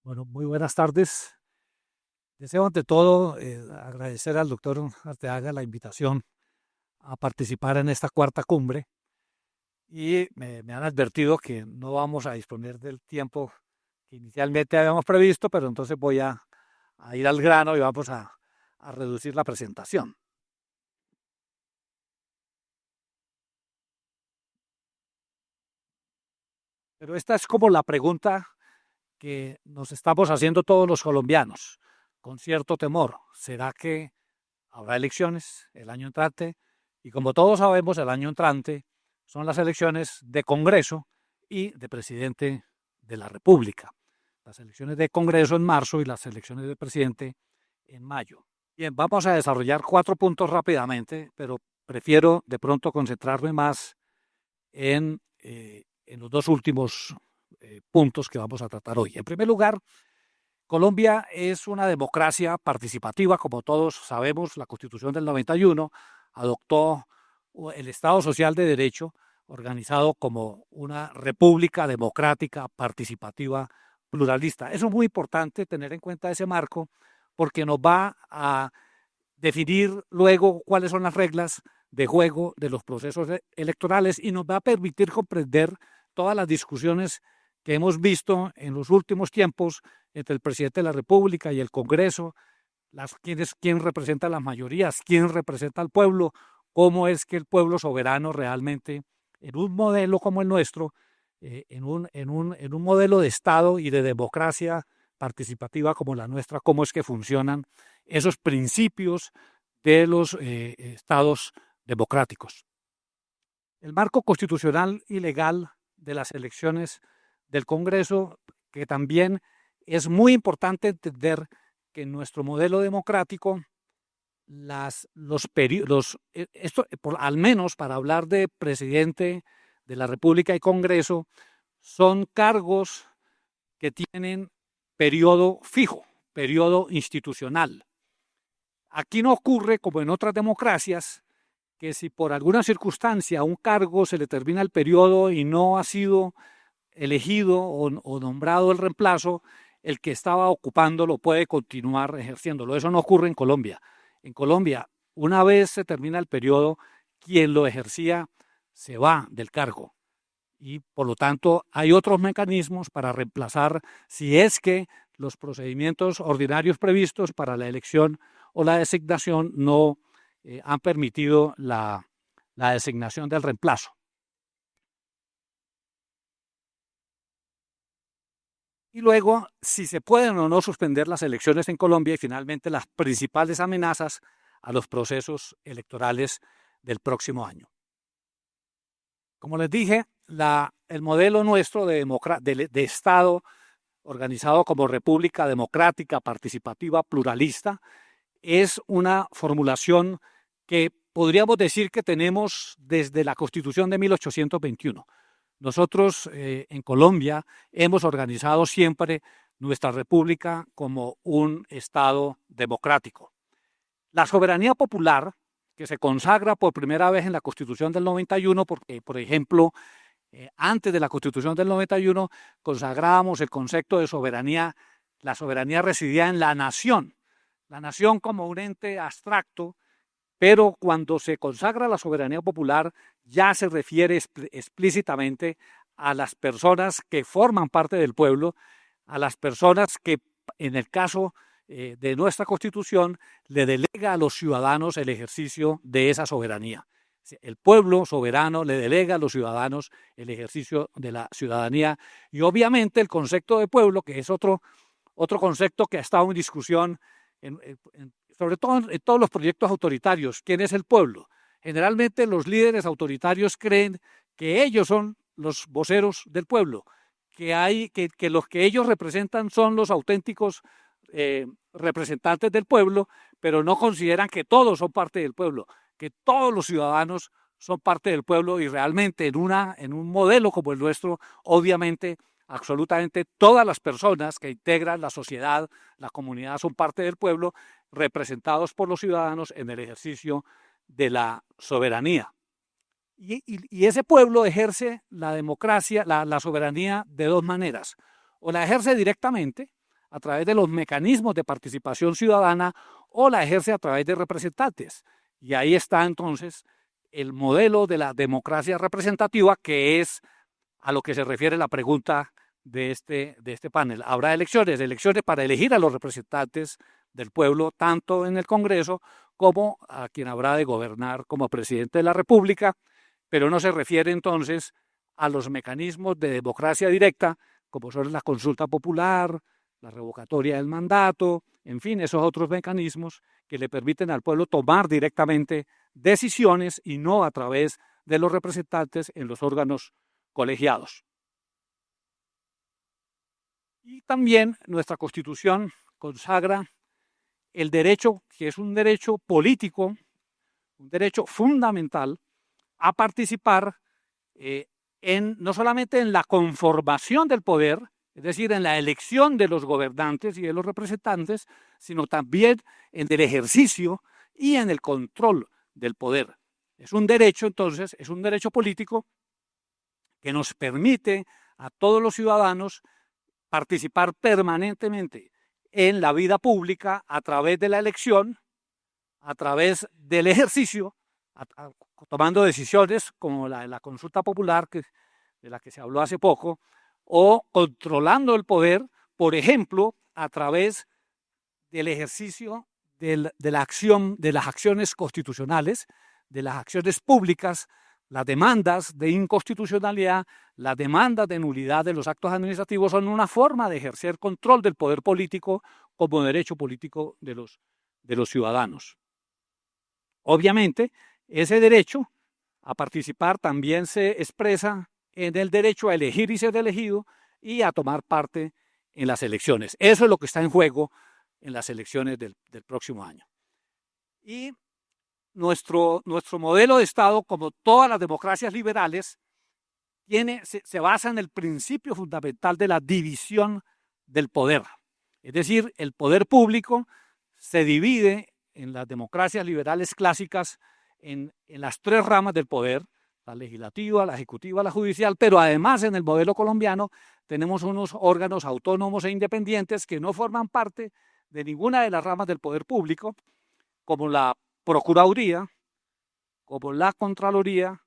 Bueno, muy buenas tardes. Deseo ante todo agradecer al doctor Arteaga la invitación a participar en esta cuarta cumbre y me han advertido que no vamos a disponer del tiempo que inicialmente habíamos previsto, pero entonces voy a ir al grano y vamos a reducir la presentación. Pero esta es como la pregunta que nos estamos haciendo todos los colombianos con cierto temor. ¿Será que habrá elecciones el año entrante? Y como todos sabemos, el año entrante son las elecciones de Congreso y de presidente de la República. Las elecciones de Congreso en marzo y las elecciones de presidente en mayo. Bien, vamos a desarrollar 4 puntos rápidamente, pero prefiero de pronto concentrarme más en los dos últimos puntos que vamos a tratar hoy. En primer lugar, Colombia es una democracia participativa, como todos sabemos. La Constitución del 91 adoptó el Estado Social de Derecho, organizado como una república democrática, participativa, pluralista. Eso es muy importante tener en cuenta ese marco, porque nos va a definir luego cuáles son las reglas de juego de los procesos electorales y nos va a permitir comprender todas las discusiones que hemos visto en los últimos tiempos entre el presidente de la República y el Congreso, quién representa las mayorías, quién representa al pueblo, cómo es que el pueblo soberano realmente, en un modelo como el nuestro, en un modelo de Estado y de democracia participativa como la nuestra, cómo es que funcionan esos principios de los estados democráticos. El marco constitucional y legal de las elecciones del Congreso, que también es muy importante entender que en nuestro modelo democrático, al menos para hablar de presidente de la República y Congreso, son cargos que tienen periodo fijo, periodo institucional. Aquí no ocurre, como en otras democracias, que si por alguna circunstancia a un cargo se le termina el periodo y no ha sido elegido o nombrado el reemplazo, el que estaba ocupándolo puede continuar ejerciéndolo. Eso no ocurre en Colombia. En Colombia, una vez se termina el periodo, quien lo ejercía se va del cargo. Y por lo tanto hay otros mecanismos para reemplazar si es que los procedimientos ordinarios previstos para la elección o la designación no han permitido la designación del reemplazo. Y luego, si se pueden o no suspender las elecciones en Colombia y finalmente las principales amenazas a los procesos electorales del próximo año. Como les dije, el modelo nuestro de Estado organizado como república democrática, participativa, pluralista, es una formulación que podríamos decir que tenemos desde la Constitución de 1821. Nosotros en Colombia hemos organizado siempre nuestra república como un Estado democrático. La soberanía popular, que se consagra por primera vez en la Constitución del 91, porque, por ejemplo, antes de la Constitución del 91 consagrábamos el concepto de soberanía. La soberanía residía en la nación como un ente abstracto, pero cuando se consagra la soberanía popular ya se refiere explícitamente a las personas que forman parte del pueblo, a las personas que, en el caso de nuestra Constitución, le delega a los ciudadanos el ejercicio de esa soberanía. El pueblo soberano le delega a los ciudadanos el ejercicio de la ciudadanía y obviamente el concepto de pueblo, que es otro concepto que ha estado en discusión, sobre todo en todos los proyectos autoritarios. ¿Quién es el pueblo? Generalmente los líderes autoritarios creen que ellos son los voceros del pueblo, que los que ellos representan son los auténticos representantes del pueblo, pero no consideran que todos son parte del pueblo, que todos los ciudadanos son parte del pueblo y realmente en un modelo como el nuestro, obviamente, absolutamente todas las personas que integran la sociedad, la comunidad, son parte del pueblo, representados por los ciudadanos en el ejercicio de la soberanía. Y ese pueblo ejerce la democracia, la soberanía de dos maneras. O la ejerce directamente a través de los mecanismos de participación ciudadana o la ejerce a través de representantes. Y ahí está entonces el modelo de la democracia representativa, que es a lo que se refiere la pregunta de este panel. Habrá elecciones para elegir a los representantes del pueblo, tanto en el Congreso como a quien habrá de gobernar como presidente de la República, pero no se refiere entonces a los mecanismos de democracia directa, como son la consulta popular, la revocatoria del mandato, en fin, esos otros mecanismos que le permiten al pueblo tomar directamente decisiones y no a través de los representantes en los órganos colegiados. Y también nuestra Constitución consagra el derecho, que es un derecho político, un derecho fundamental, a participar no solamente en la conformación del poder, es decir, en la elección de los gobernantes y de los representantes, sino también en el ejercicio y en el control del poder. Es un derecho, entonces, es un derecho político que nos permite a todos los ciudadanos participar permanentemente en la vida pública a través de la elección, a través del ejercicio, tomando decisiones como la consulta popular de la que se habló hace poco, o controlando el poder, por ejemplo, a través del ejercicio de la acción, de las acciones constitucionales, de las acciones públicas, las demandas de inconstitucionalidad, las demandas de nulidad de los actos administrativos son una forma de ejercer control del poder político como derecho político de los ciudadanos. Obviamente, ese derecho a participar también se expresa en el derecho a elegir y ser elegido y a tomar parte en las elecciones. Eso es lo que está en juego en las elecciones del próximo año. Y nuestro modelo de Estado, como todas las democracias liberales, se basa en el principio fundamental de la división del poder. Es decir, el poder público se divide en las democracias liberales clásicas en las tres ramas del poder, la legislativa, la ejecutiva, la judicial, pero además en el modelo colombiano tenemos unos órganos autónomos e independientes que no forman parte de ninguna de las ramas del poder público, como la Procuraduría, como la Contraloría,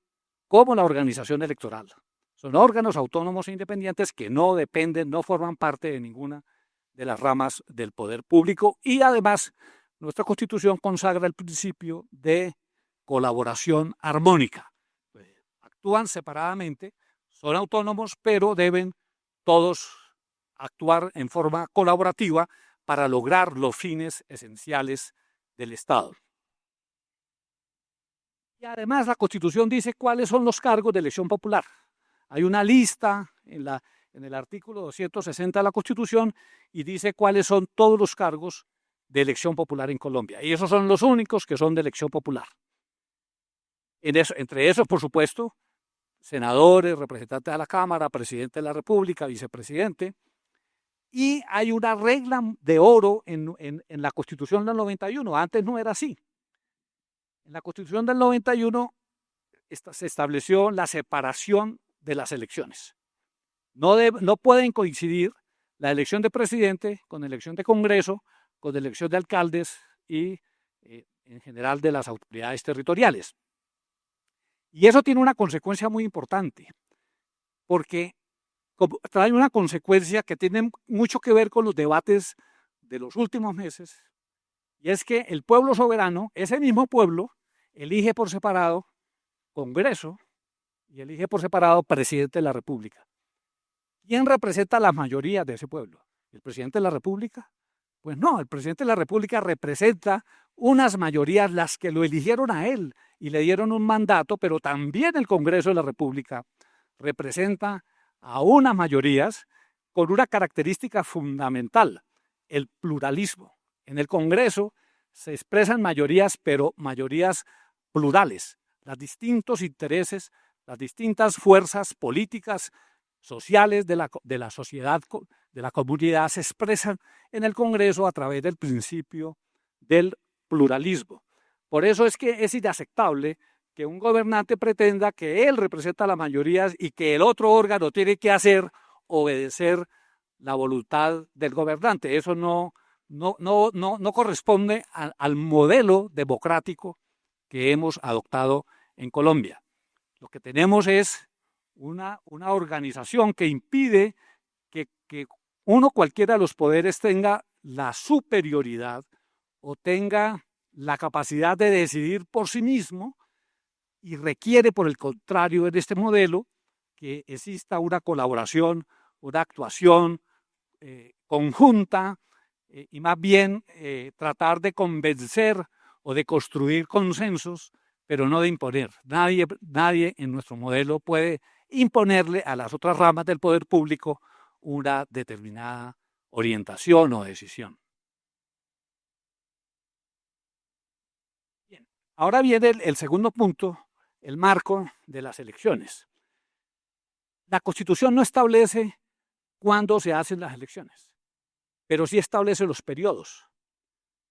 como la Organización Electoral. Son órganos autónomos e independientes que no dependen, no forman parte de ninguna de las ramas del poder público y además nuestra Constitución consagra el principio de colaboración armónica. Actúan separadamente, son autónomos, pero deben todos actuar en forma colaborativa para lograr los fines esenciales del Estado. Y además la Constitución dice cuáles son los cargos de elección popular. Hay una lista en el artículo 260 de la Constitución y dice cuáles son todos los cargos de elección popular en Colombia. Y esos son los únicos que son de elección popular. Entre esos, por supuesto, senadores, representantes de la Cámara, presidente de la República, vicepresidente. Y hay una regla de oro en la Constitución del 91. Antes no era así. En la Constitución del 91 se estableció la separación de las elecciones. No pueden coincidir la elección de presidente con la elección de Congreso, con la elección de alcaldes y en general de las autoridades territoriales. Y eso tiene una consecuencia muy importante, porque trae una consecuencia que tiene mucho que ver con los debates de los últimos meses, y es que el pueblo soberano, ese mismo pueblo, elige por separado Congreso y elige por separado presidente de la República. ¿Quién representa las mayorías de ese pueblo? ¿El presidente de la República? Pues no, el presidente de la República representa unas mayorías, las que lo eligieron a él y le dieron un mandato, pero también el Congreso de la República representa a unas mayorías con una característica fundamental, el pluralismo. En el Congreso se expresan mayorías, pero mayorías plurales. Los distintos intereses, las distintas fuerzas políticas, sociales de la sociedad, de la comunidad, se expresan en el Congreso a través del principio del pluralismo. Por eso es que es inaceptable que un gobernante pretenda que él representa a las mayorías y que el otro órgano tiene que obedecer la voluntad del gobernante. Eso no corresponde al modelo democrático que hemos adoptado en Colombia. Lo que tenemos es una organización que impide que cualquiera de los poderes tenga la superioridad o tenga la capacidad de decidir por sí mismo, y requiere, por el contrario, en este modelo, que exista una colaboración, una actuación conjunta, y más bien tratar de convencer o de construir consensos, pero no de imponer. Nadie en nuestro modelo puede imponerle a las otras ramas del poder público una determinada orientación o decisión. Bien. Ahora viene el segundo punto, el marco de las elecciones. La Constitución no establece cuándo se hacen las elecciones, pero sí establece los periodos.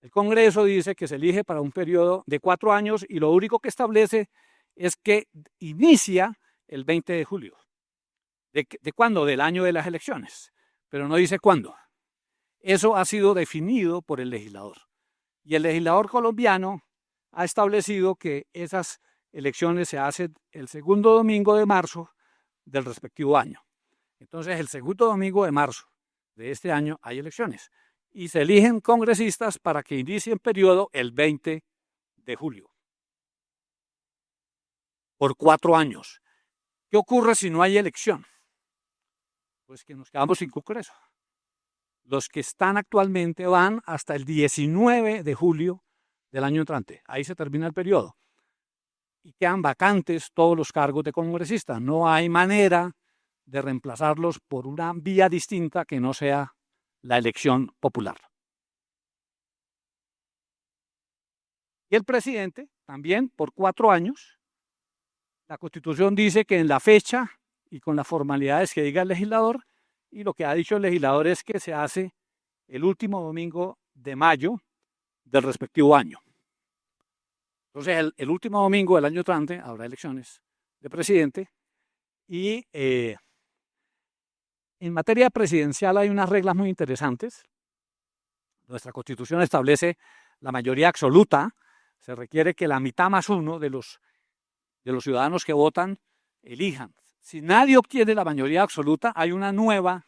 El Congreso dice que se elige para un periodo de 4 años y lo único que establece es que inicia el 20 de julio. ¿De cuándo? Del año de las elecciones, pero no dice cuándo. Eso ha sido definido por el legislador. Y el legislador colombiano ha establecido que esas elecciones se hacen el segundo domingo de marzo del respectivo año. Entonces, el segundo domingo de marzo de este año hay elecciones y se eligen congresistas para que inicien periodo el 20 de julio. Por 4 años. ¿Qué ocurre si no hay elección? Pues que nos quedamos sin Congreso. Los que están actualmente van hasta el 19 de julio del año entrante. Ahí se termina el periodo. Y quedan vacantes todos los cargos de congresistas. No hay manera de reemplazarlos por una vía distinta que no sea la elección popular. Y el presidente también por 4 años. La Constitución dice que en la fecha y con las formalidades que diga el legislador, y lo que ha dicho el legislador es que se hace el último domingo de mayo del respectivo año. Entonces, el último domingo del año entrante habrá elecciones de presidente y en materia presidencial hay unas reglas muy interesantes. Nuestra Constitución establece la mayoría absoluta. Se requiere que la mitad más uno de los ciudadanos que votan elijan. Si nadie obtiene la mayoría absoluta, hay una nueva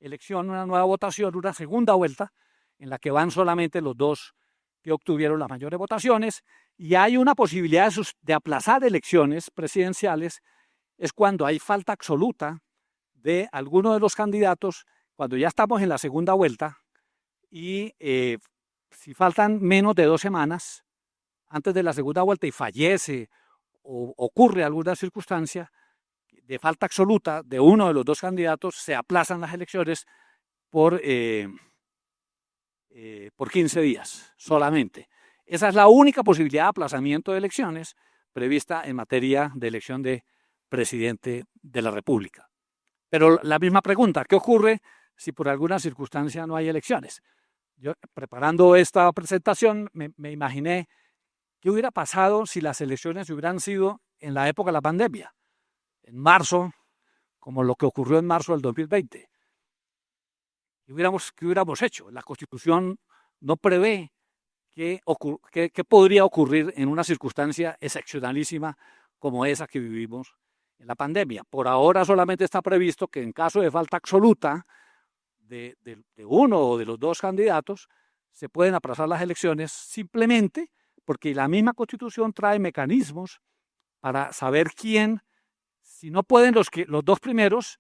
elección, una nueva votación, una segunda vuelta, en la que van solamente los dos que obtuvieron las mayores votaciones, y hay una posibilidad de aplazar elecciones presidenciales, es cuando hay falta absoluta de alguno de los candidatos, cuando ya estamos en la segunda vuelta, y si faltan menos de 2 semanas antes de la segunda vuelta y fallece o ocurre alguna circunstancia de falta absoluta de uno de los dos candidatos, se aplazan las elecciones por 15 días solamente. Esa es la única posibilidad de aplazamiento de elecciones prevista en materia de elección de presidente de la República. Pero la misma pregunta, ¿qué ocurre si por alguna circunstancia no hay elecciones? Yo, preparando esta presentación, me imaginé qué hubiera pasado si las elecciones hubieran sido en la época de la pandemia, en marzo, como lo que ocurrió en marzo del 2020. ¿Qué hubiéramos hecho? La Constitución no prevé qué podría ocurrir en una circunstancia excepcionalísima como esa que vivimos en la pandemia. Por ahora solamente está previsto que en caso de falta absoluta de uno o de los dos candidatos, se pueden aplazar las elecciones simplemente porque la misma Constitución trae mecanismos para saber quién, si no pueden los dos primeros,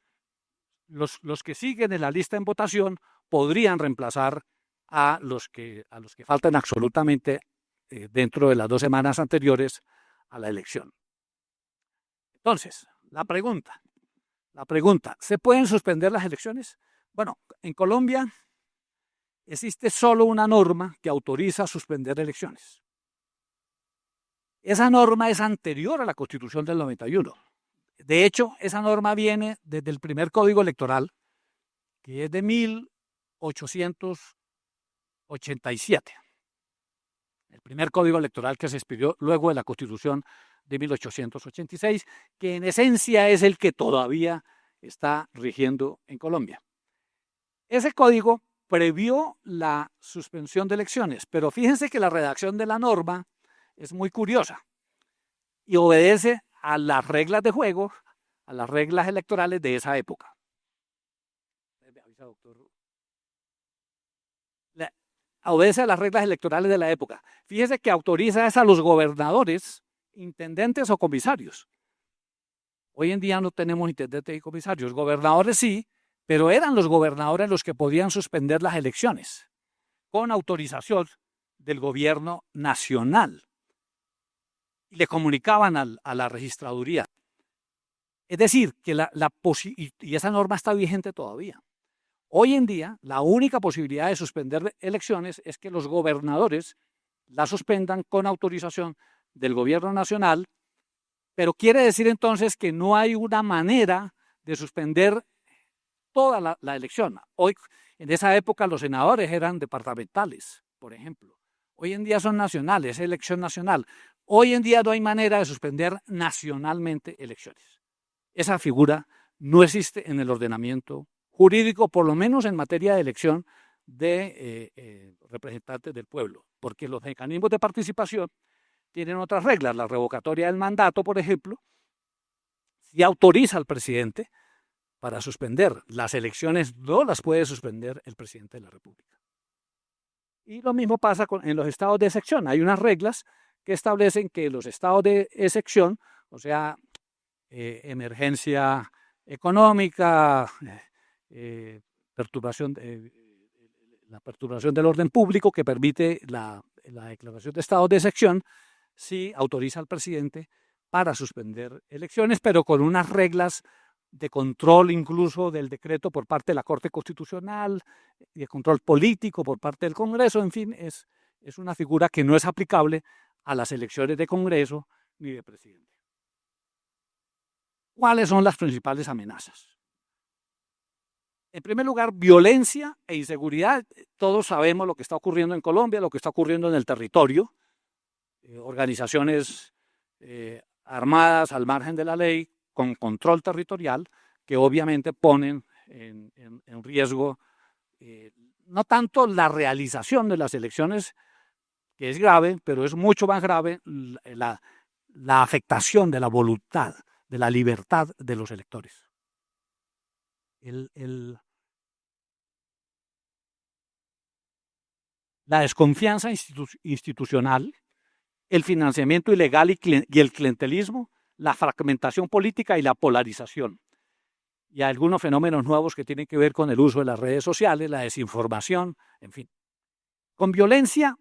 los que siguen en la lista en votación podrían reemplazar a los que faltan absolutamente dentro de las 2 semanas anteriores a la elección. Entonces, la pregunta, ¿se pueden suspender las elecciones? Bueno, en Colombia existe solo una norma que autoriza suspender elecciones. Esa norma es anterior a la Constitución del 91. De hecho, esa norma viene desde el primer Código Electoral, que es de 1887. El primer Código Electoral que se expidió luego de la Constitución de 1886, que en esencia es el que todavía está rigiendo en Colombia. Ese código previó la suspensión de elecciones, pero fíjense que la redacción de la norma es muy curiosa y obedece a las reglas de juego, a las reglas electorales de esa época. Obedece a las reglas electorales de la época. Fíjese que autoriza a los gobernadores, intendentes o comisarios. Hoy en día no tenemos intendentes y comisarios. Gobernadores sí, pero eran los gobernadores los que podían suspender las elecciones con autorización del gobierno nacional. Y le comunicaban a la registraduría. Es decir, que y esa norma está vigente todavía. Hoy en día, la única posibilidad de suspender elecciones es que los gobernadores la suspendan con autorización del gobierno nacional, pero quiere decir entonces que no hay una manera de suspender toda la elección. Hoy, en esa época, los senadores eran departamentales, por ejemplo. Hoy en día son nacionales, es elección nacional. Hoy en día no hay manera de suspender nacionalmente elecciones. Esa figura no existe en el ordenamiento jurídico, por lo menos en materia de elección de representantes del pueblo, porque los mecanismos de participación tienen otras reglas. La revocatoria del mandato, por ejemplo, si autoriza al presidente para suspender las elecciones, no las puede suspender el presidente de la República. Y lo mismo pasa en los estados de excepción. Hay unas reglas que establecen que los estados de excepción, o sea, emergencia económica, la perturbación del orden público que permite la declaración de estado de excepción, sí autoriza al presidente para suspender elecciones, pero con unas reglas de control incluso del decreto por parte de la Corte Constitucional y de control político por parte del Congreso. En fin, es una figura que no es aplicable a las elecciones de Congreso ni de presidente. ¿Cuáles son las principales amenazas? En primer lugar, violencia e inseguridad. Todos sabemos lo que está ocurriendo en Colombia, lo que está ocurriendo en el territorio. Organizaciones armadas al margen de la ley, con control territorial, que obviamente ponen en riesgo no tanto la realización de las elecciones, que es grave, pero es mucho más grave la afectación de la voluntad, de la libertad de los electores. La desconfianza institucional, el financiamiento ilegal y el clientelismo, la fragmentación política y la polarización. Y algunos fenómenos nuevos que tienen que ver con el uso de las redes sociales, la desinformación, en fin. Con violencia,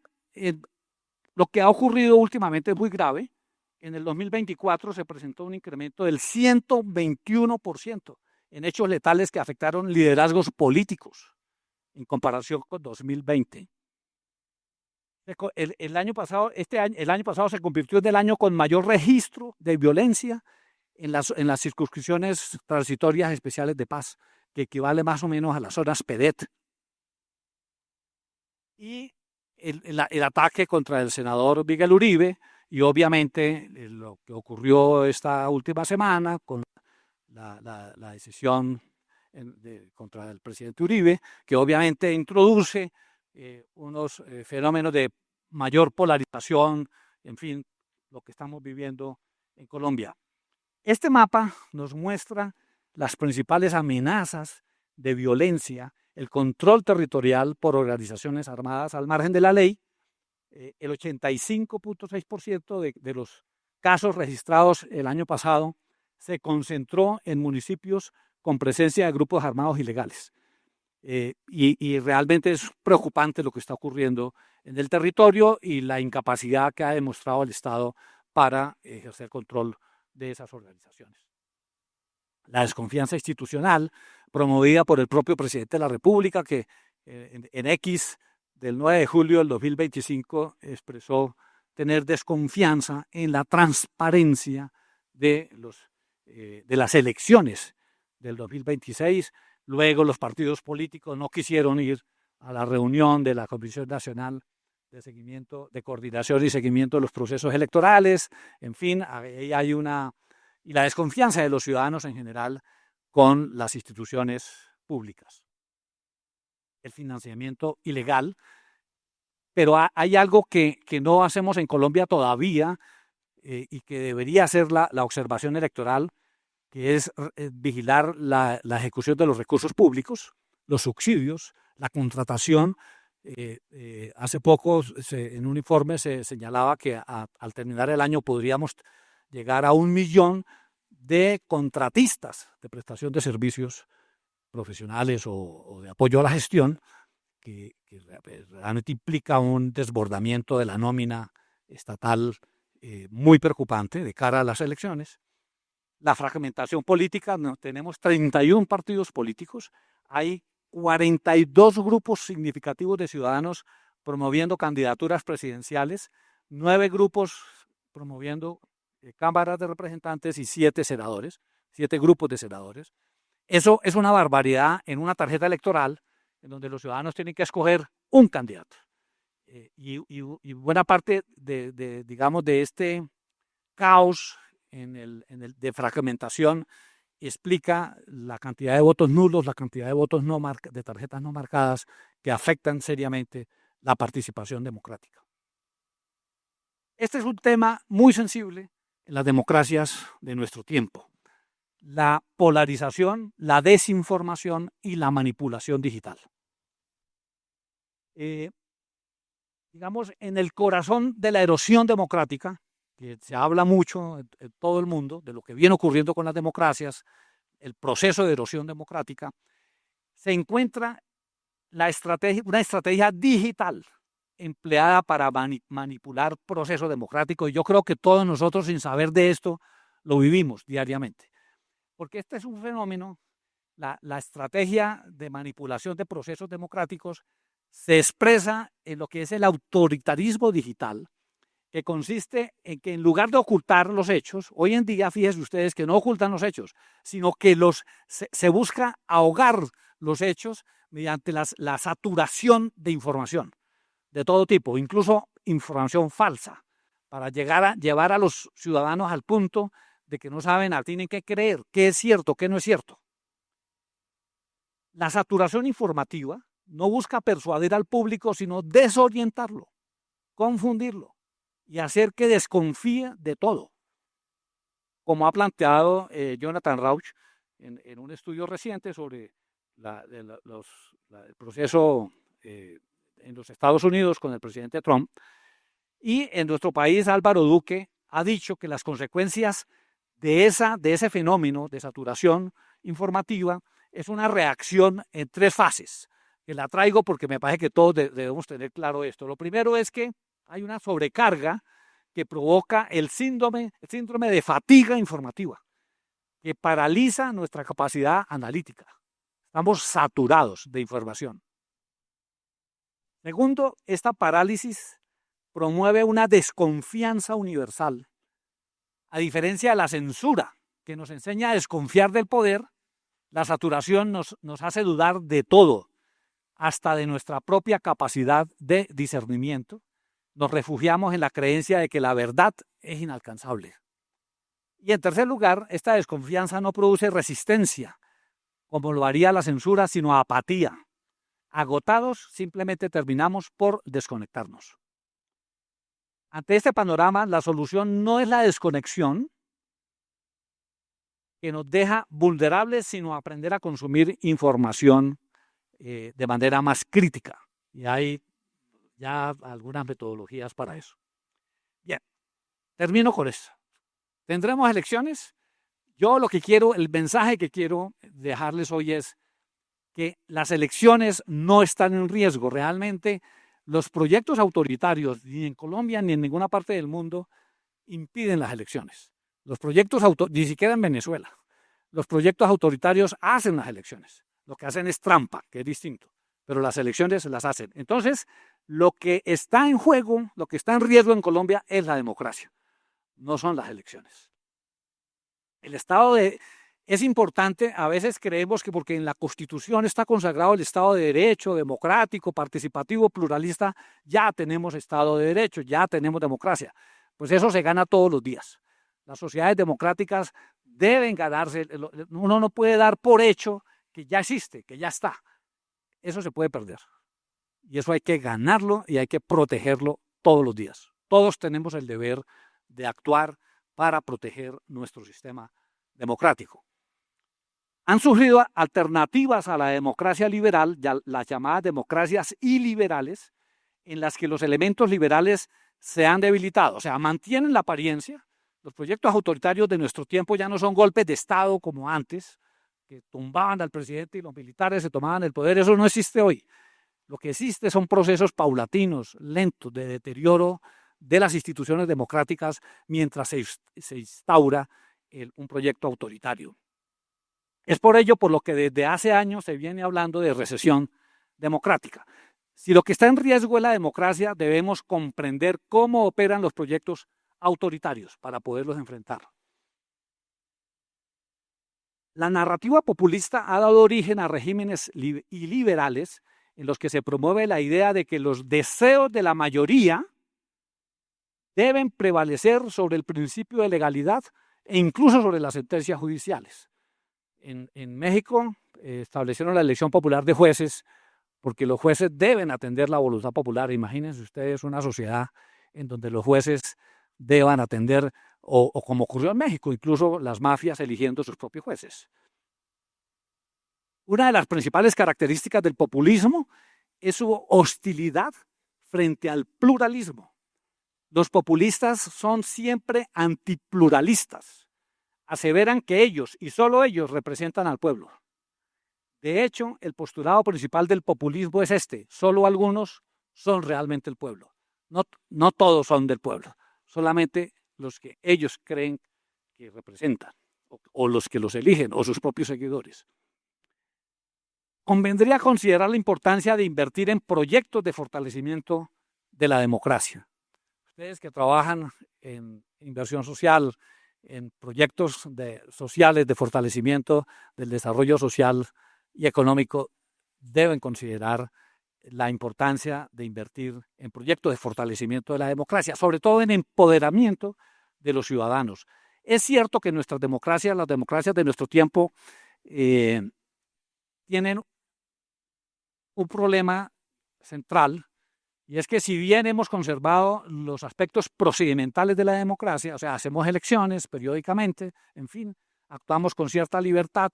lo que ha ocurrido últimamente es muy grave. En el 2024 se presentó un incremento del 121% en hechos letales que afectaron liderazgos políticos en comparación con 2020. El año pasado se convirtió en el año con mayor registro de violencia en las circunscripciones transitorias especiales de paz, que equivale más o menos a las zonas PEDET. Y el ataque contra el senador Miguel Uribe, y obviamente lo que ocurrió esta última semana con la decisión contra el presidente Uribe, que obviamente introduce unos fenómenos de mayor polarización, en fin, lo que estamos viviendo en Colombia. Este mapa nos muestra las principales amenazas de violencia, el control territorial por organizaciones armadas al margen de la ley. El 85.6% de los casos registrados el año pasado se concentró en municipios con presencia de grupos armados ilegales. Y realmente es preocupante lo que está ocurriendo en el territorio y la incapacidad que ha demostrado el Estado para ejercer control de esas organizaciones. La desconfianza institucional promovida por el propio presidente de la República, que en X del 9 de julio del 2025 expresó tener desconfianza en la transparencia de las elecciones del 2026. Luego los partidos políticos no quisieron ir a la reunión de la Comisión Nacional de Seguimiento, de Coordinación y Seguimiento de los Procesos Electorales. En fin, ahí hay y la desconfianza de los ciudadanos en general con las instituciones públicas. el financiamiento ilegal, pero hay algo que no hacemos en Colombia todavía y que debería ser la observación electoral, que es vigilar la ejecución de los recursos públicos, los subsidios, la contratación. Hace poco en un informe se señalaba que al terminar el año podríamos llegar a 1 millón de contratistas de prestación de servicios profesionales o de apoyo a la gestión, que realmente implica un desbordamiento de la nómina estatal muy preocupante de cara a las elecciones. La fragmentación política, no, tenemos 31 partidos políticos, hay 42 grupos significativos de ciudadanos promoviendo candidaturas presidenciales, 9 grupos promoviendo cámaras de representantes y 7 senadores, 7 grupos de senadores. Eso es una barbaridad en una tarjeta electoral en donde los ciudadanos tienen que escoger un candidato. Y buena parte digamos, de este caos de fragmentación explica la cantidad de votos nulos, la cantidad de votos de tarjetas no marcadas que afectan seriamente la participación democrática. Este es un tema muy sensible en las democracias de nuestro tiempo: la polarización, la desinformación y la manipulación digital. Digamos, en el corazón de la erosión democrática, que se habla mucho en todo el mundo de lo que viene ocurriendo con las democracias, el proceso de erosión democrática, se encuentra una estrategia digital empleada para manipular procesos democráticos. Y yo creo que todos nosotros, sin saber de esto, lo vivimos diariamente. Porque este es un fenómeno, la estrategia de manipulación de procesos democráticos se expresa en lo que es el autoritarismo digital, que consiste en que en lugar de ocultar los hechos, hoy en día, fíjense ustedes que no ocultan los hechos, sino que se busca ahogar los hechos mediante la saturación de información de todo tipo, incluso información falsa, para llevar a los ciudadanos al punto de que no saben, tienen que creer qué es cierto, qué no es cierto. La saturación informativa no busca persuadir al público, sino desorientarlo, confundirlo y hacer que desconfíe de todo, como ha planteado Jonathan Rauch en un estudio reciente sobre el proceso en los Estados Unidos con el presidente Trump. Y en nuestro país, Álvaro Duque ha dicho que las consecuencias de ese fenómeno de saturación informativa es una reacción en 3 fases, que la traigo porque me parece que todos debemos tener claro esto. Lo primero es que hay una sobrecarga que provoca el síndrome de fatiga informativa, que paraliza nuestra capacidad analítica. Estamos saturados de información. Segundo, esta parálisis promueve una desconfianza universal. A diferencia de la censura, que nos enseña a desconfiar del poder, la saturación nos hace dudar de todo, hasta de nuestra propia capacidad de discernimiento. Nos refugiamos en la creencia de que la verdad es inalcanzable. Y en tercer lugar, esta desconfianza no produce resistencia, como lo haría la censura, sino apatía. Agotados, simplemente terminamos por desconectarnos. Ante este panorama, la solución no es la desconexión, que nos deja vulnerables, sino aprender a consumir información de manera más crítica. Y hay ya algunas metodologías para eso. Bien, termino con esto. ¿Tendremos elecciones? Yo lo que quiero, el mensaje que quiero dejarles hoy es que las elecciones no están en riesgo. Realmente los proyectos autoritarios, ni en Colombia ni en ninguna parte del mundo, impiden las elecciones. Los proyectos ni siquiera en Venezuela. Los proyectos autoritarios hacen las elecciones. Lo que hacen es trampa, que es distinto, pero las elecciones las hacen. Entonces, lo que está en juego, lo que está en riesgo en Colombia es la democracia, no son las elecciones. Es importante, a veces creemos que porque en la Constitución está consagrado el Estado de Derecho, democrático, participativo, pluralista, ya tenemos Estado de Derecho, ya tenemos democracia. Pues eso se gana todos los días. Las sociedades democráticas deben ganarse, uno no puede dar por hecho que ya existe, que ya está. eso se puede perder. Y eso hay que ganarlo y hay que protegerlo todos los días. Todos tenemos el deber de actuar para proteger nuestro sistema democrático. Han surgido alternativas a la democracia liberal, las llamadas democracias iliberales, en las que los elementos liberales se han debilitado, o sea, mantienen la apariencia. Los proyectos autoritarios de nuestro tiempo ya no son golpes de Estado como antes, que tumbaban al presidente y los militares se tomaban el poder. Eso no existe hoy. Lo que existe son procesos paulatinos, lentos, de deterioro de las instituciones democráticas mientras se instaura un proyecto autoritario. Es por ello por lo que desde hace años se viene hablando de recesión democrática. Si lo que está en riesgo es la democracia, debemos comprender cómo operan los proyectos autoritarios para poderlos enfrentar. La narrativa populista ha dado origen a regímenes iliberales en los que se promueve la idea de que los deseos de la mayoría deben prevalecer sobre el principio de legalidad e incluso sobre las sentencias judiciales. En México establecieron la elección popular de jueces porque los jueces deben atender la voluntad popular. Imagínense ustedes una sociedad en donde los jueces deban atender, o como ocurrió en México, incluso las mafias eligiendo sus propios jueces. Una de las principales características del populismo es su hostilidad frente al pluralismo. Los populistas son siempre antipluralistas. Aseveran que ellos y solo ellos representan al pueblo. De hecho, el postulado principal del populismo es este: solo algunos son realmente el pueblo. No todos son del pueblo, solamente los que ellos creen que representan, o los que los eligen, o sus propios seguidores. Convendría considerar la importancia de invertir en proyectos de fortalecimiento de la democracia. Ustedes que trabajan en inversión social, en proyectos sociales de fortalecimiento del desarrollo social y económico, deben considerar la importancia de invertir en proyectos de fortalecimiento de la democracia, sobre todo en empoderamiento de los ciudadanos. Es cierto que nuestras democracias, las democracias de nuestro tiempo, tienen un problema central, y es que si bien hemos conservado los aspectos procedimentales de la democracia, o sea, hacemos elecciones periódicamente, en fin, actuamos con cierta libertad,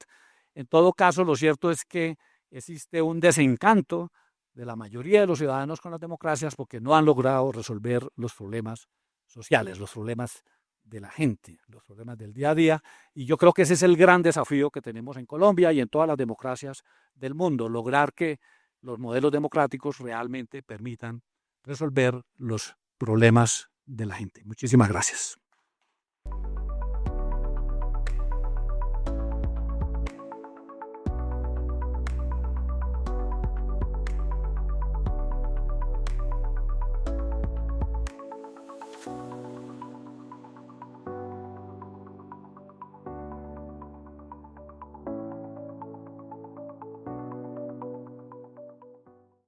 en todo caso, lo cierto es que existe un desencanto de la mayoría de los ciudadanos con las democracias porque no han logrado resolver los problemas sociales, los problemas de la gente, los problemas del día a día, y yo creo que ese es el gran desafío que tenemos en Colombia y en todas las democracias del mundo, lograr que los modelos democráticos realmente permitan resolver los problemas de la gente. Muchísimas gracias.